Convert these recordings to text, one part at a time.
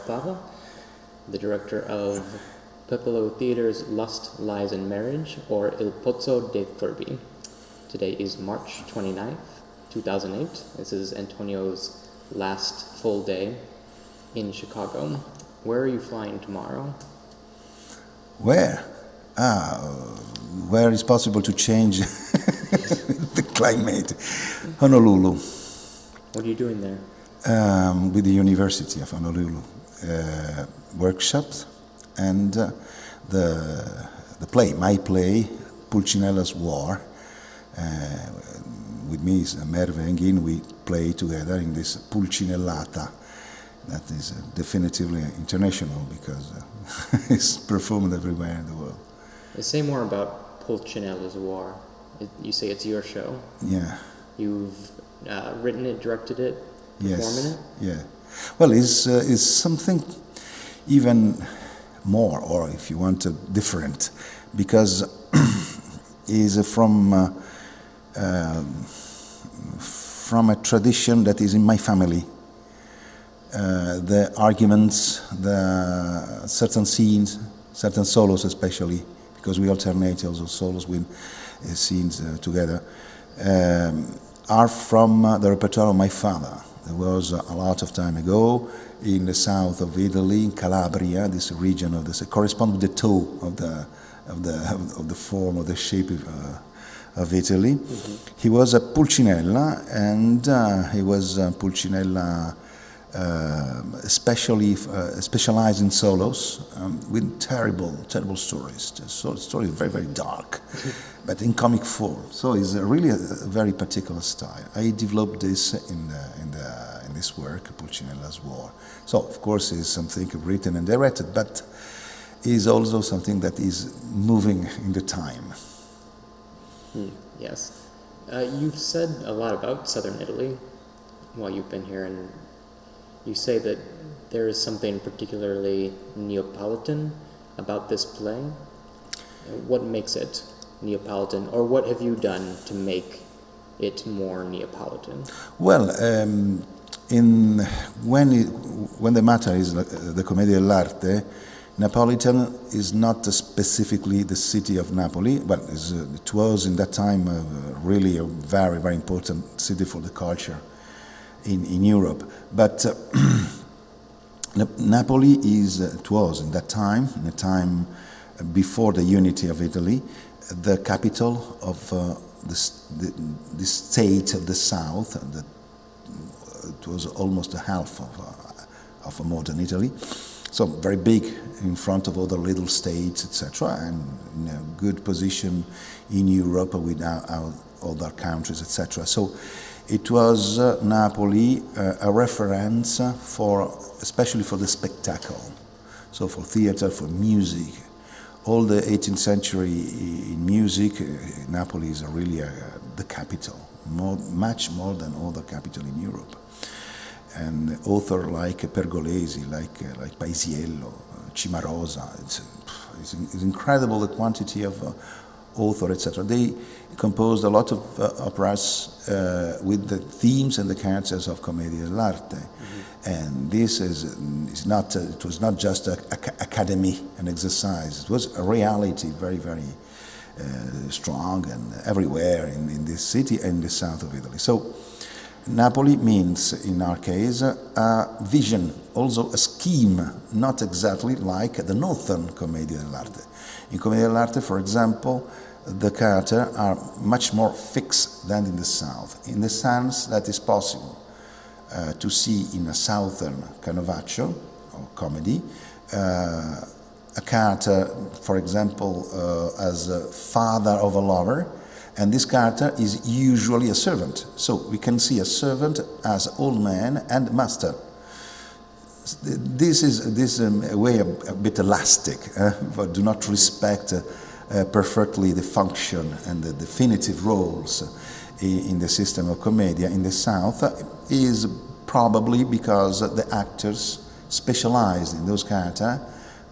Fava, the director of Piccolo Theatre's Lust, Lies, and Marriage, or Il Pozzo dei Furbi. Today is March 29th, 2008. This is Antonio's last full day in Chicago. Where are you flying tomorrow? Where? Where it's possible to change the climate. Honolulu. What are you doing there? With the University of Honolulu. Workshops and the play, my play, Pulcinella's War. With me is Merve Engin. We play together in this Pulcinellata. That is definitively international because it's performed everywhere in the world. Say more about Pulcinella's War. You say it's your show. Yeah. You've written it, directed it, performed in it? Yeah. Well, it's something even more, or if you want, different, because it's from a tradition that is in my family. The arguments, the certain scenes, certain solos especially, because we alternate also solos with scenes together, are from the repertoire of my father. There was a lot of time ago in the south of Italy, in Calabria, this region of this corresponds with the toe of the form of the shape of Italy. Mm-hmm. He was a Pulcinella, and he was a Pulcinella especially specialized in solos with terrible stories. So stories very, very dark, but in comic form. So it's really a very particular style. I developed this in this work, Pulcinella's War. So of course it's something written and directed, but is also something that is moving in the time. Yes. You've said a lot about southern Italy while you've been here, and you say that there is something particularly Neapolitan about this play. What makes it Neapolitan, or what have you done to make it more Neapolitan? Well, when the matter is the Commedia dell'arte, Neapolitan is not specifically the city of Napoli, but it was in that time really a very, very important city for the culture in Europe. But Napoli it was in that time, in the time before the unity of Italy, the capital of the state of the south. It was almost a half of a modern Italy. So very big in front of other little states, etc., and in a good position in Europe with our other countries, etc. So it was Napoli a reference especially for the spectacle, so for theater, for music. All the 18th century in music, Napoli is really the capital, much more than other capital in Europe. And authors like Pergolesi, like Paisiello, Cimarosa, it's incredible the quantity of authors, etc. They composed a lot of operas with the themes and the characters of Commedia dell'arte. Mm-hmm. And this is not, it was not just an academy, an exercise, it was a reality very, very strong and everywhere in this city and in the south of Italy. So Napoli means, in our case, a vision, also a scheme, not exactly like the northern Commedia dell'arte. In Commedia dell'arte, for example, the characters are much more fixed than in the south, in the sense that it's possible to see in a southern canovaccio, or comedy, a character, for example, as a father of a lover, and this character is usually a servant. So we can see a servant as old man and master. This is a way a bit elastic, but do not respect perfectly the function and the definitive roles in the system of commedia in the South, is probably because the actors specialized in those characters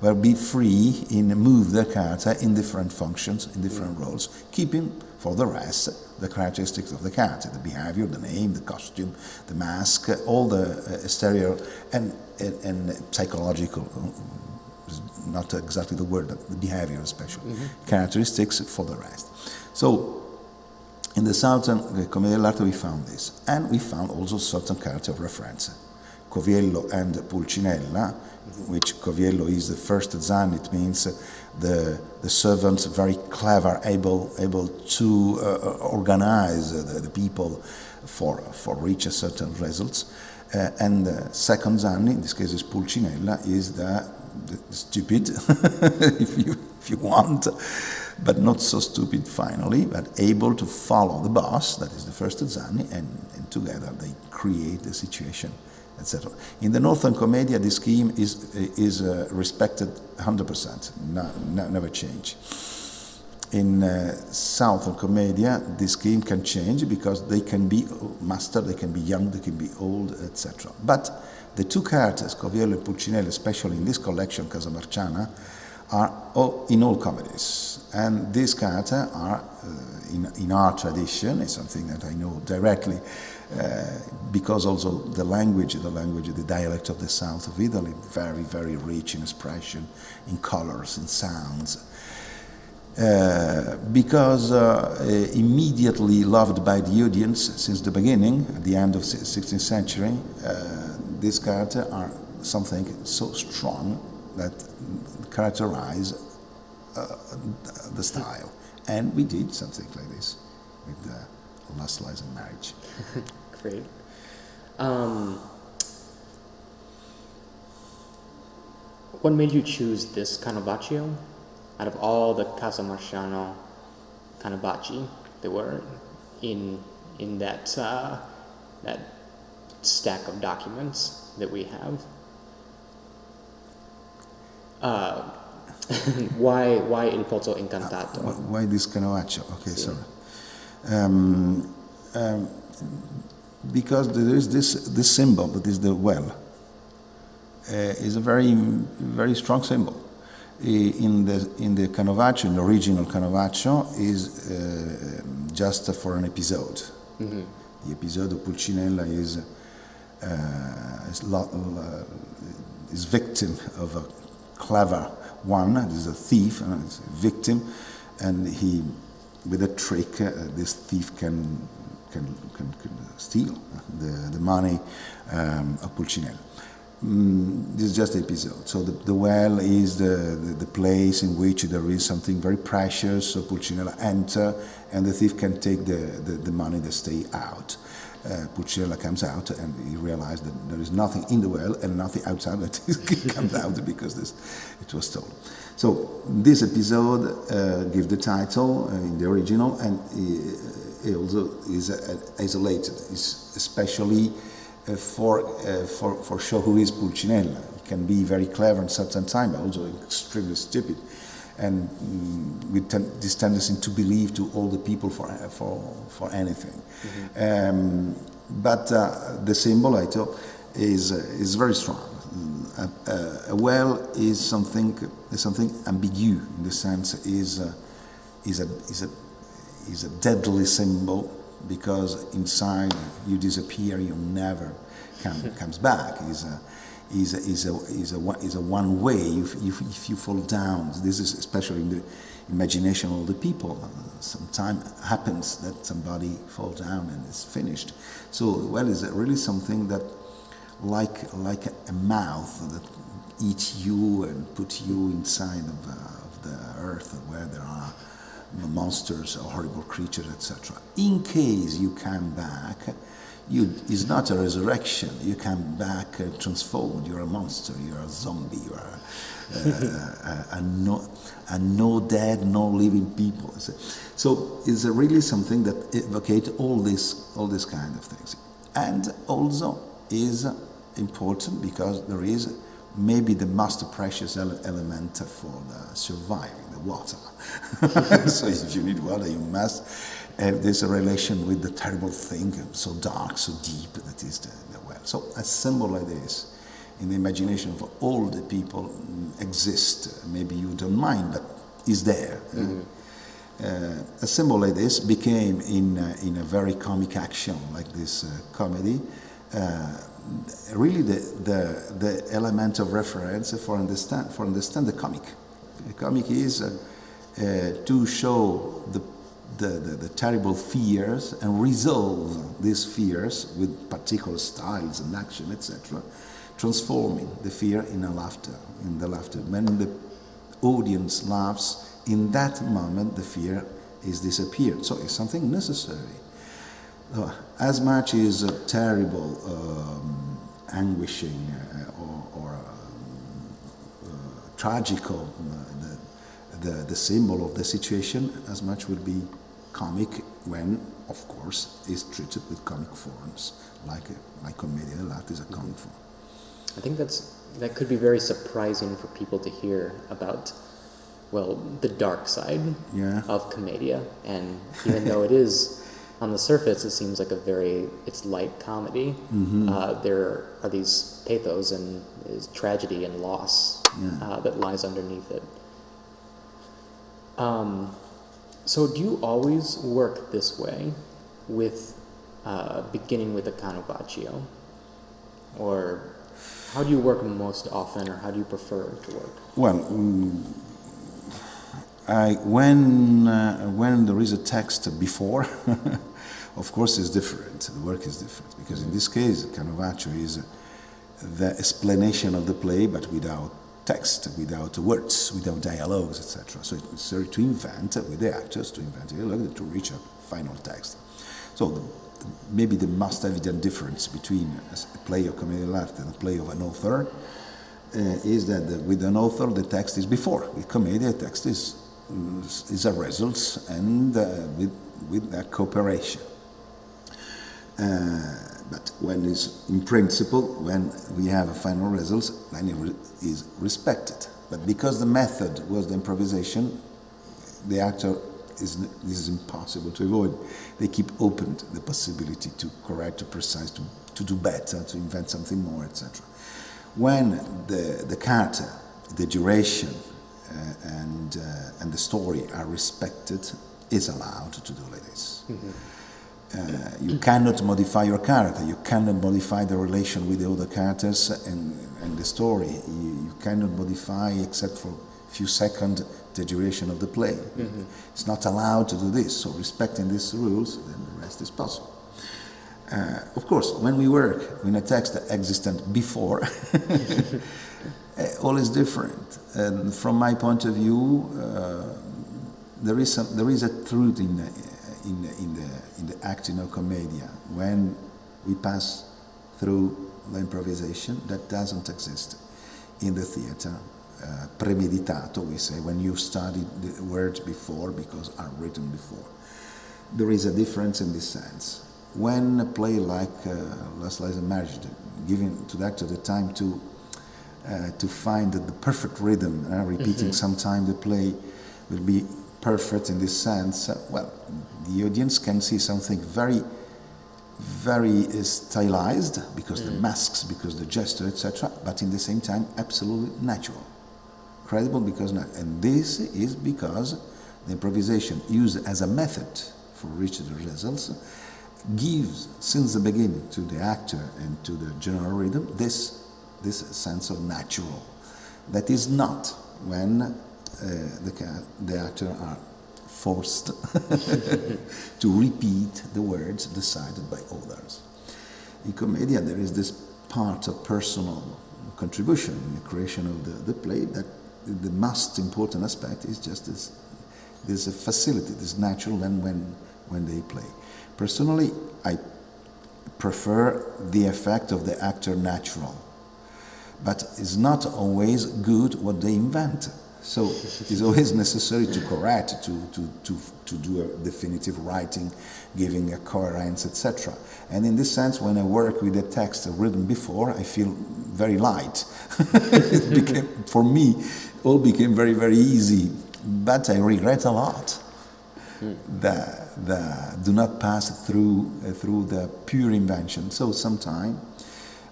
will be free in move their character in different functions, in different roles, keeping for the rest, the characteristics of the character, the behavior, the name, the costume, the mask, all the exterior and psychological, not exactly the word, but the behavior especially, characteristics for the rest. So, in the Southern Commedia dell'arte we found this, and we found also certain character of reference. Coviello and Pulcinella, which Coviello is the first Zan, it means the servant, very clever, able to organize the people for reach a certain results. And the second Zanni, in this case is Pulcinella, is the stupid, if you want, but not so stupid finally, but able to follow the boss, that is the first Zanni, and together they create the situation, etc. In the Northern Commedia, this scheme is respected 100%, never change. In Southern Commedia, this scheme can change because they can be master, they can be young, they can be old, etc. But the two characters, Coviello and Pulcinella, especially in this collection, Casamarciana, are in all comedies. And these characters are, in our tradition, is something that I know directly, because also the language, the dialect of the south of Italy, very, very rich in expression, in colors, in sounds. Because immediately loved by the audience since the beginning, at the end of the 16th century, these characters are something so strong that characterize the style. And we did something like this with Last Lies in Marriage. Great. What made you choose this Canovaccio? Out of all the Casamarciano Canovacci that were in that that stack of documents that we have, why Il Pozzo Incantato? Why this Canovaccio? Okay, Sì. sorry. Because there is this symbol that is the well. Is a very, very strong symbol. In the Canovaccio, in the original Canovaccio, is just for an episode. Mm-hmm. The episode of Pulcinella is victim of a clever one. This is a thief, and it's a victim, and he, with a trick, this thief can steal the money of Pulcinella. This is just the episode. So the well is the place in which there is something very precious. So Pulcinella enter, and the thief can take the money that stay out. Pulcinella comes out, and he realizes that there is nothing in the well and nothing outside that comes out because it was stolen. So this episode gives the title in the original, and it also is isolated. It's especially for show who is Pulcinella. It can be very clever in certain time, but also extremely stupid, and with this tendency to believe to all the people for anything. Mm-hmm. But the symbol, I thought, is very strong. A well is something ambigu in the sense is a deadly symbol. Because inside you disappear, you never comes back. Is a one way. If you fall down, this is especially in the imagination of the people. Sometimes happens that somebody falls down and is finished. So well, is really something that like a mouth that eats you and puts you inside of the earth where there are monsters or horrible creatures, etc. In case you come back, it's not a resurrection. You come back transformed. You're a monster. You're a zombie. You're a no dead, no living people. So it's really something that evocates all this kind of things, and also is important because there is maybe the most precious element for the surviving, the water. So if you need water, you must have this relation with the terrible thing, so dark, so deep, that is the well. So a symbol like this, in the imagination of all the people, exists. Maybe you don't mind, but is there. Mm-hmm. a symbol like this became in a very comic action like this comedy really the element of reference for understand the comic. The comic is to show the terrible fears and resolve these fears with particular styles and action, etc., transforming the fear in the laughter. When the audience laughs, in that moment the fear is disappeared. So it's something necessary. As much as a terrible, anguishing, or tragical, the symbol of the situation, as much will be comic when, of course, is treated with comic forms, like commedia dell'arte is a comic form. I think that could be very surprising for people to hear about, well, the dark side of commedia. And even though it is, on the surface, it seems like it's light comedy, there are these pathos and is tragedy and loss that lies underneath it. So do you always work this way, with beginning with a canovaccio? Or how do you work most often, or how do you prefer to work? Well, when there is a text before, of course it's different, the work is different, because in this case, canovaccio is the explanation of the play, but without text, without words, without dialogues, etc. So it's necessary to invent with the actors, to invent dialogue, to reach a final text. So maybe the most evident difference between a play of commedia dell'arte and a play of an author is that with an author the text is before. With commedia, the text is a result and with a cooperation. But when it's in principle, when we have a final result, then it is respected. But because the method was the improvisation, the actor is impossible to avoid. They keep open the possibility to correct, to precise, to do better, to invent something more, etc. When the character, the duration, and the story are respected, it's allowed to do like this. You cannot modify your character, you cannot modify the relation with the other characters and the story. You cannot modify, except for a few seconds, the duration of the play. It's not allowed to do this, so respecting these rules, then the rest is possible. Of course, when we work in a text existent before, all is different. And from my point of view, there is a truth in the acting of commedia when we pass through the improvisation that doesn't exist in the theater. Premeditato, we say, when you study the words before because are written before. There is a difference in this sense. When a play like Last Lies and Marriage, giving to the actor the time to find the perfect rhythm, repeating sometime the play will be perfect in this sense, well, the audience can see something very, very stylized, because the masks, because the gesture, etc., but in the same time absolutely natural. Credible because not. And this is because the improvisation used as a method for reaching the results gives, since the beginning, to the actor and to the general rhythm this sense of natural that is not when the actor are forced to repeat the words decided by others. In commedia there is this part of personal contribution in the creation of the play, that the most important aspect is just this facility, this natural, and when they play. Personally, I prefer the effect of the actor natural, but it's not always good what they invent. So it's always necessary to correct, to do a definitive writing, giving a coherence, etc. And in this sense, when I work with a text written before, I feel very light. It became, for me, all became very, very easy. But I regret a lot that do not pass through the pure invention. So sometime,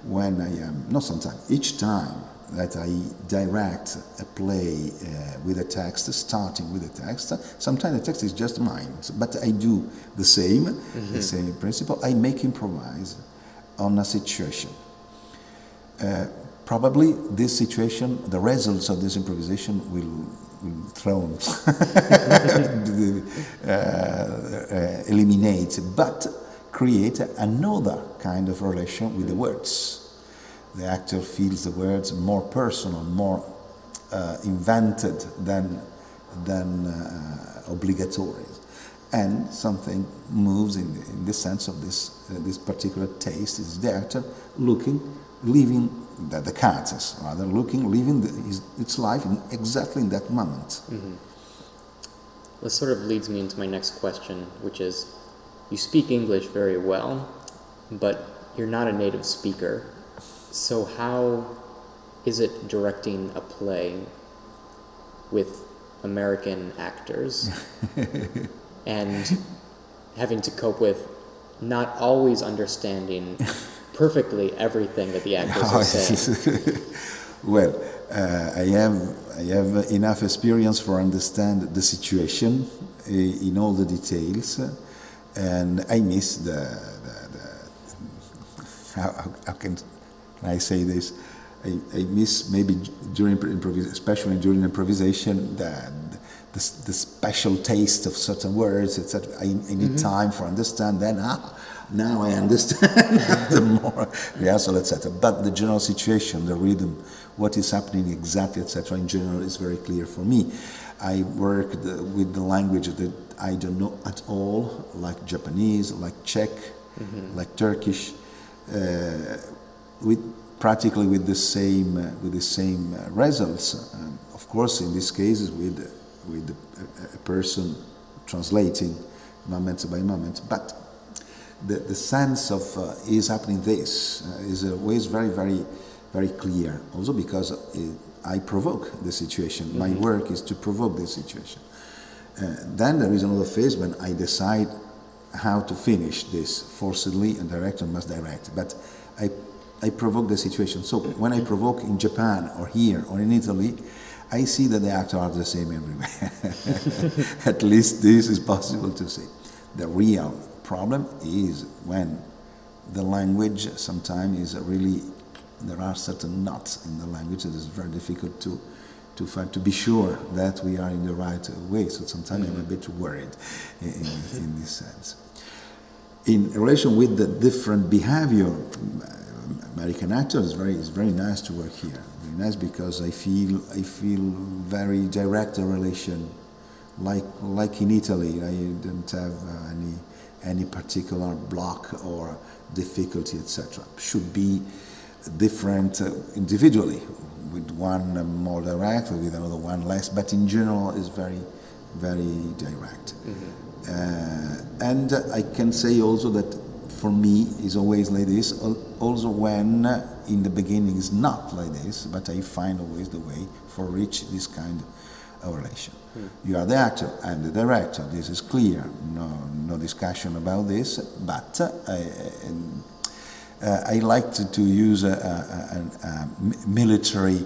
when I am, not sometime, each time that I direct a play with a text, starting with a text. Sometimes the text is just mine, but I do the same principle. I make improvise on a situation. Probably this situation, the results of this improvisation will eliminate, but create another kind of relation with the words. The actor feels the words more personal, more invented than obligatory, and something moves in the sense of this particular taste. Is the actor living the characters rather living its life exactly in that moment. This sort of leads me into my next question, which is, you speak English very well, but you're not a native speaker. So how is it directing a play with American actors and having to cope with not always understanding perfectly everything that the actors are saying? Well, I have enough experience for understand the situation in all the details, and I miss how can I say this? I miss maybe during especially during improvisation the special taste of certain words, etc. I need time for understand. Then now I understand the more rehearsal, etc. But the general situation, the rhythm, what is happening exactly, etc. In general is very clear for me. I work with the language that I don't know at all, like Japanese, like Czech, like Turkish, practically with the same results. Of course, in these cases, with a person translating moment by moment, but the sense of is happening. This is always very, very, very clear. Also because I provoke the situation. My work is to provoke the situation. Then there is another phase when I decide how to finish this forcibly, and director must direct. But I provoke the situation. So when I provoke in Japan or here or in Italy, I see that the actors are the same everywhere. At least this is possible to say. The real problem is when the language sometimes is really, there are certain knots in the language that is very difficult to be sure that we are in the right way. So sometimes I'm a bit worried in this sense. In relation with the different behavior, American actors is very nice to work here. Very nice because I feel very direct a relation, like in Italy. I don't have any particular block or difficulty, etc. Should be different individually, with one more direct, with another one less, but in general is very, very direct. And I can say also that for me is always like this, also when in the beginning is not like this, but I find always the way for reach this kind of relation. You are the actor and the director, this is clear, no discussion about this, but I like to use a military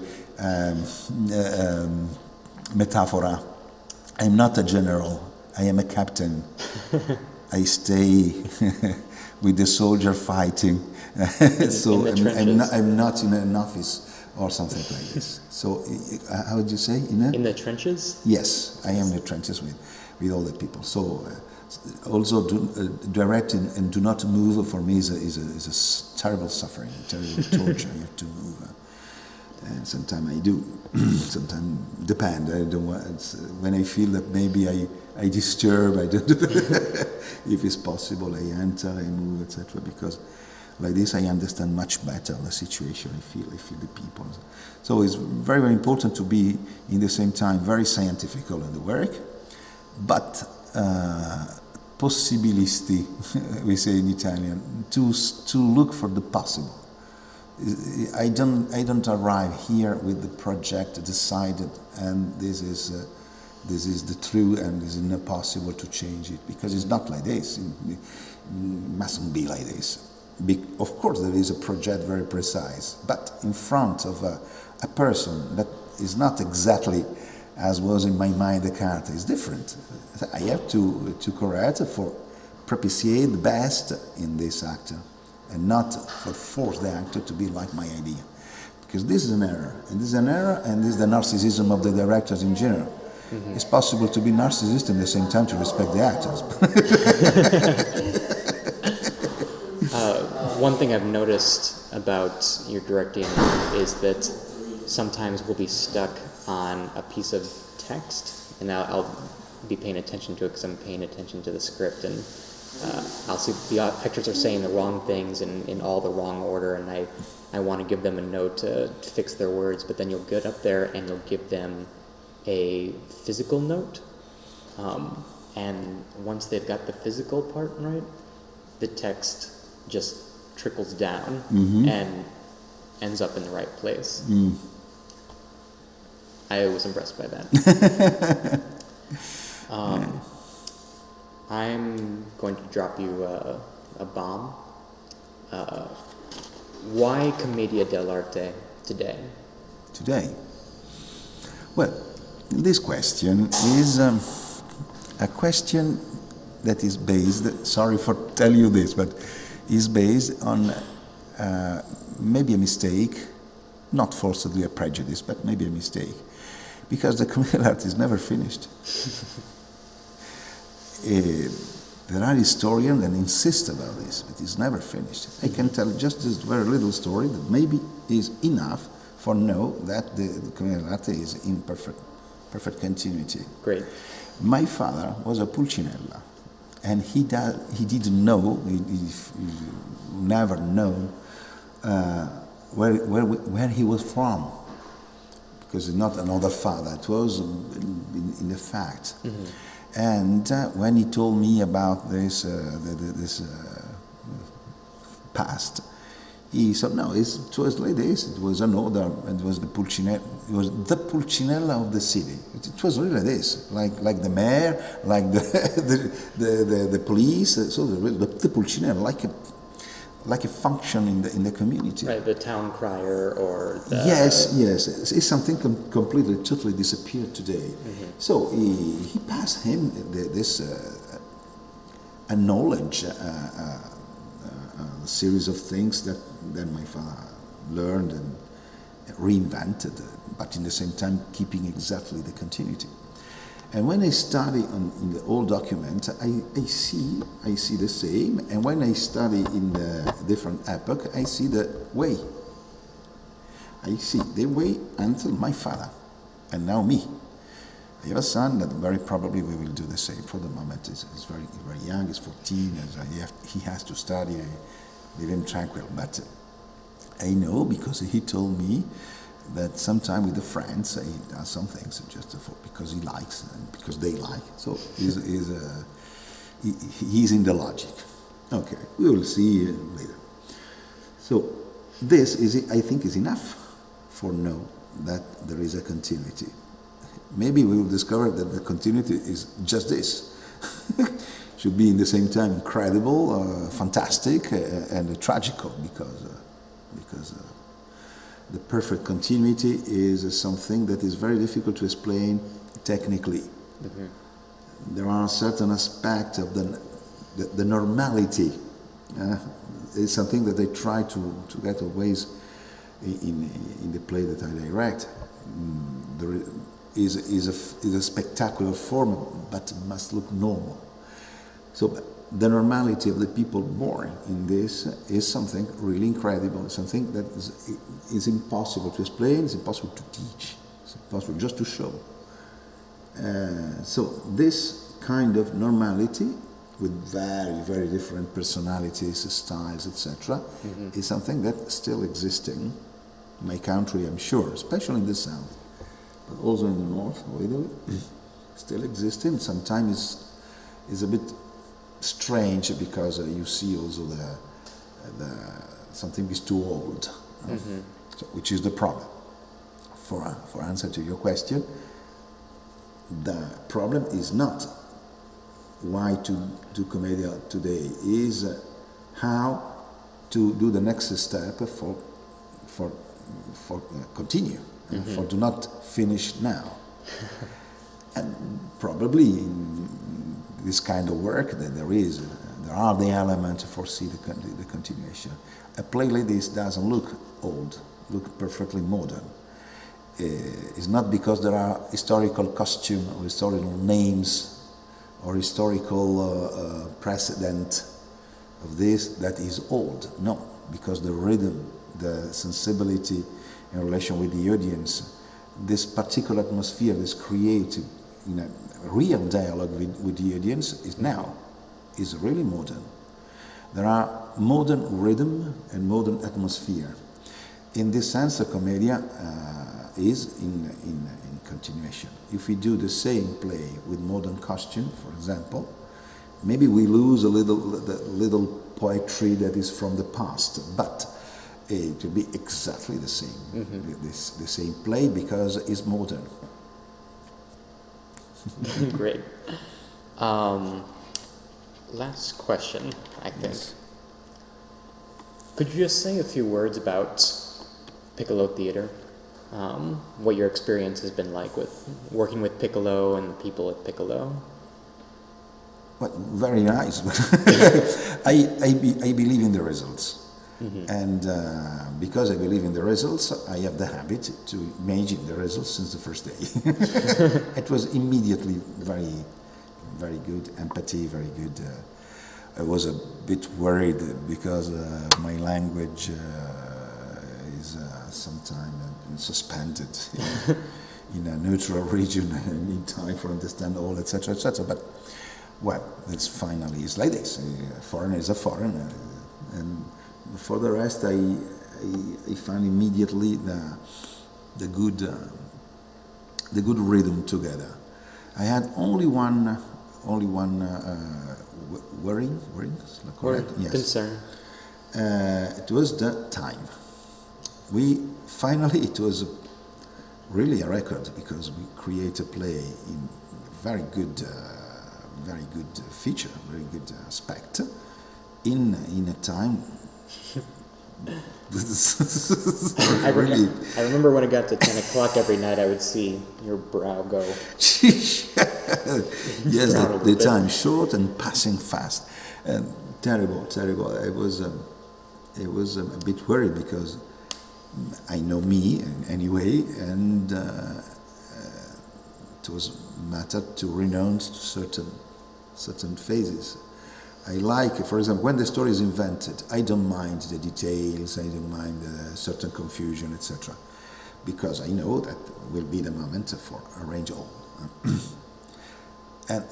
metaphor. I'm not a general, I am a captain. I stay with the soldier fighting, so I'm not in an office or something like this. So, how would you say? In the trenches? Yes, I am in the trenches with all the people. So, also direct and do not move for me is a terrible suffering, terrible torture. You have to move. And sometimes I do. Sometimes depend. I don't want. When I feel that maybe I disturb. I don't. If it's possible, I enter, I move, etc. Because like this, I understand much better the situation. I feel the people. So it's very, very important to be in the same time very scientific in the work, but possibilisti, we say in Italian, to look for the possible. I don't arrive here with the project decided and this is the true and this is not possible to change it, because it's not like this. It mustn't be like this. Of course there is a project very precise, but in front of a person that is not exactly as was in my mind the character is different. I have to correct for propitiate the best in this actor and not for force the actor to be like my idea. Because this is an error, and this is an error, and this is the narcissism of the directors in general. Mm-hmm. It's possible to be narcissist and at the same time to respect the actors. One thing I've noticed about your directing is that sometimes we'll be stuck on a piece of text, and I'll be paying attention to it because I'm paying attention to the script, and I'll see the actors are saying the wrong things in all the wrong order, and I want to give them a note to fix their words, but then you'll get up there and you'll give them a physical note, and once they've got the physical part right, the text just trickles down and ends up in the right place. I was impressed by that. I'm going to drop you a bomb. Why Commedia dell'arte today? Today? Well, this question is a question that is based, sorry for telling you this, but is based on maybe a mistake, not forcibly a prejudice, but maybe a mistake, because the commedia art is never finished. There are historians that insist about this, but it's never finished. I can tell just this very little story that maybe is enough for know that the commedia dell'arte is in perfect continuity. Great. My father was a Pulcinella, and he didn't know, he never know where he was from, because it's not another father. It was in the fact. And when he told me about this past, he said, no, it was like this. It was another. It was the Pulcinella. It was the Pulcinella of the city. It was really this, like the mayor, like the police. So the Pulcinella, like a function in the community. Right, the town crier or the... Yes. It's something completely, totally disappeared today. So he passed him this a knowledge, a series of things that then my father learned and reinvented, but in the same time keeping exactly the continuity. And when I study in the old document, I see the same, and when I study in the different epoch, I see the way. I see the way until my father, and now me. I have a son that very probably we will do the same. For the moment, he's very young, he's 14, he has to study, leave him tranquil. But I know because he told me that sometime with the friends he does some things just because he likes and because they like. So he's in the logic. Okay, we will see later. So this is, I think, is enough for know that there is a continuity. Maybe we will discover that the continuity is just this. Should be in the same time incredible, fantastic, and tragical because the perfect continuity is something that is very difficult to explain technically. There are certain aspects of the normality. It's something that I try to get always in the play that I direct. There is a spectacular form, but it must look normal. So the normality of the people born in this is something really incredible, something that is impossible to explain, it's impossible to teach, it's impossible just to show. So this kind of normality with very, very different personalities, styles, etc., is something that's still existing in my country, I'm sure, especially in the south, but also in the north of Italy, still existing. Sometimes it's a bit strange because you see also something is too old, so, which is the problem. For answer to your question, the problem is not why to do commedia today, is how to do the next step for continue, for do not finish now. And probably in this kind of work that there are the elements to foresee the continuation. A play like this doesn't look old, look perfectly modern. It's not because there are historical costume or historical names or historical precedent of this that is old. No, because the rhythm, the sensibility in relation with the audience, this particular atmosphere is created in a real dialogue with the audience is really modern. There are modern rhythm and modern atmosphere. In this sense, the commedia is in continuation. If we do the same play with modern costume, for example, maybe we lose the little poetry that is from the past, but it will be exactly the same, the same play, because it's modern. Great. Last question, I think. Yes. Could you just say a few words about Piccolo Theatre? What your experience has been like with working with Piccolo and the people at Piccolo? Well, very nice. I believe in the results. And because I believe in the results, I have the habit to imagine the results since the first day. It was immediately very good, empathy, very good. I was a bit worried because my language is sometimes suspended in a neutral region. I need time for understand all, etc., etc. But well, it's like this. A foreigner is a foreigner, and for the rest, I found immediately the good rhythm together. I had only one worrying, is that correct? Yes. Concern. It was the time. It was really a record, because we create a play in very good feature, very good aspect, in a time. I remember when it got to 10 o'clock every night, I would see your brow go. Yes, the time short and passing fast, and terrible. I was a bit worried, because I know me anyway, and it was a matter to renounce certain phases. I like, for example, when the story is invented, I don't mind the details, I don't mind certain confusion, etc., because I know that will be the moment for arrange all. And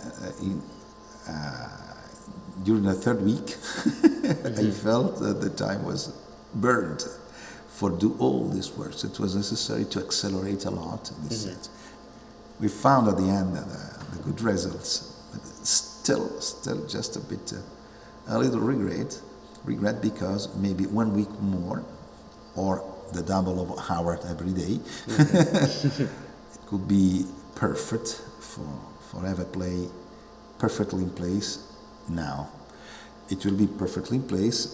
during the third week, I felt that the time was burned for do all these works. It was necessary to accelerate a lot in this sense. We found at the end the good results, but still just a little regret because maybe 1 week more, or the double of hour every day, it could be perfect for have a play perfectly in place now. It will be perfectly in place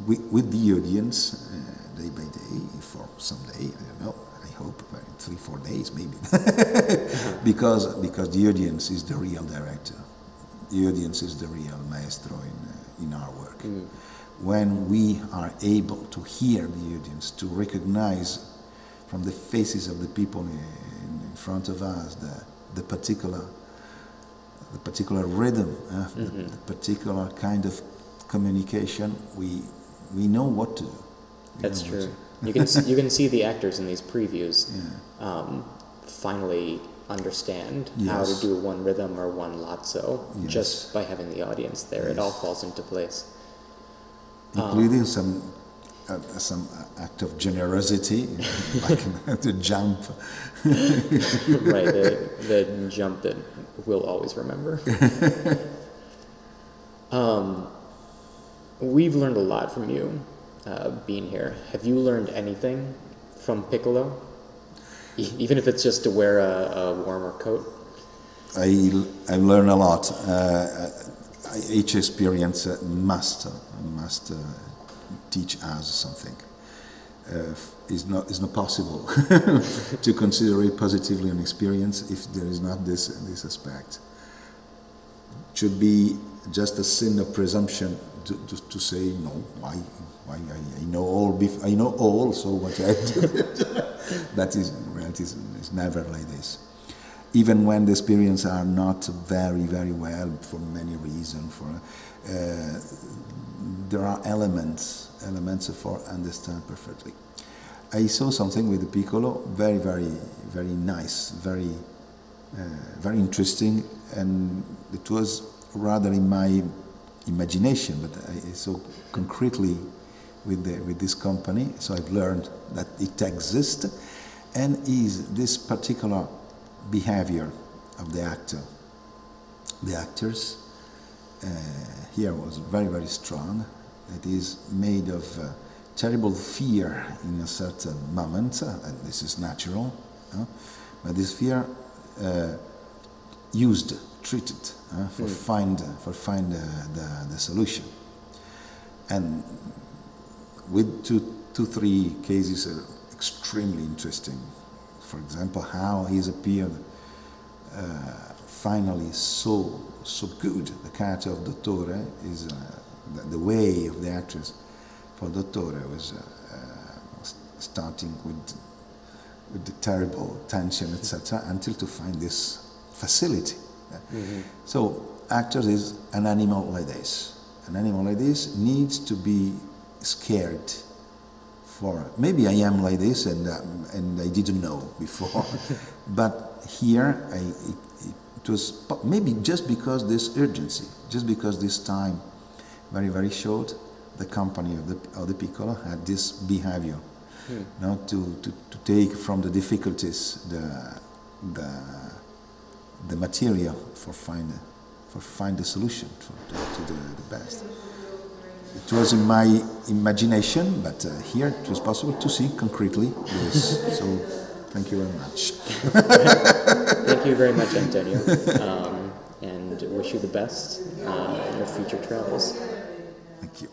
with the audience day by day, for some day, I don't know, I hope 3-4 days maybe, because the audience is the real director. The audience is the real maestro in our work. When we are able to hear the audience, to recognize from the faces of the people in front of us the particular rhythm, the particular kind of communication, we know what to do. That's true. You can see the actors in these previews finally understand how to do one rhythm or one lazzo just by having the audience there. It all falls into place. Including some act of generosity, like the jump. Right, the jump that we'll always remember. We've learned a lot from you being here. Have you learned anything from Piccolo? Even if it's just to wear a warmer coat? I learned a lot. Each experience must teach us something. is not possible to consider it positively an experience if there is not this aspect. It should be just a sin of presumption to say no. Why I know all? I know all. So what I do? That is reality is never like this. Even when the experiences are not very well for many reasons. There are elements for understand perfectly. I saw something with the Piccolo, very nice, very interesting, and it was rather in my imagination, but I saw concretely with this company. So I've learned that it exists, and is this particular behavior of the actor. The actors here was very strong. It is made of terrible fear in a certain moment, and this is natural. But this fear treated for find the solution. And with two, three cases extremely interesting. For example, how he's appeared finally so good. The character of Dottore is the way of the actress for Dottore was starting with the terrible tension, etc., until to find this facility. So actors is an animal like this. An animal like this needs to be scared. For maybe I am like this and I didn't know before, but here it was maybe just because this urgency, just because this time very short, the company of the Piccolo had this behavior, to take from the difficulties the material for find the solution to the best. It was in my imagination, but here it was possible to see concretely this. So, thank you very much. Thank you very much, Antonio, and wish you the best in your future travels. Thank you.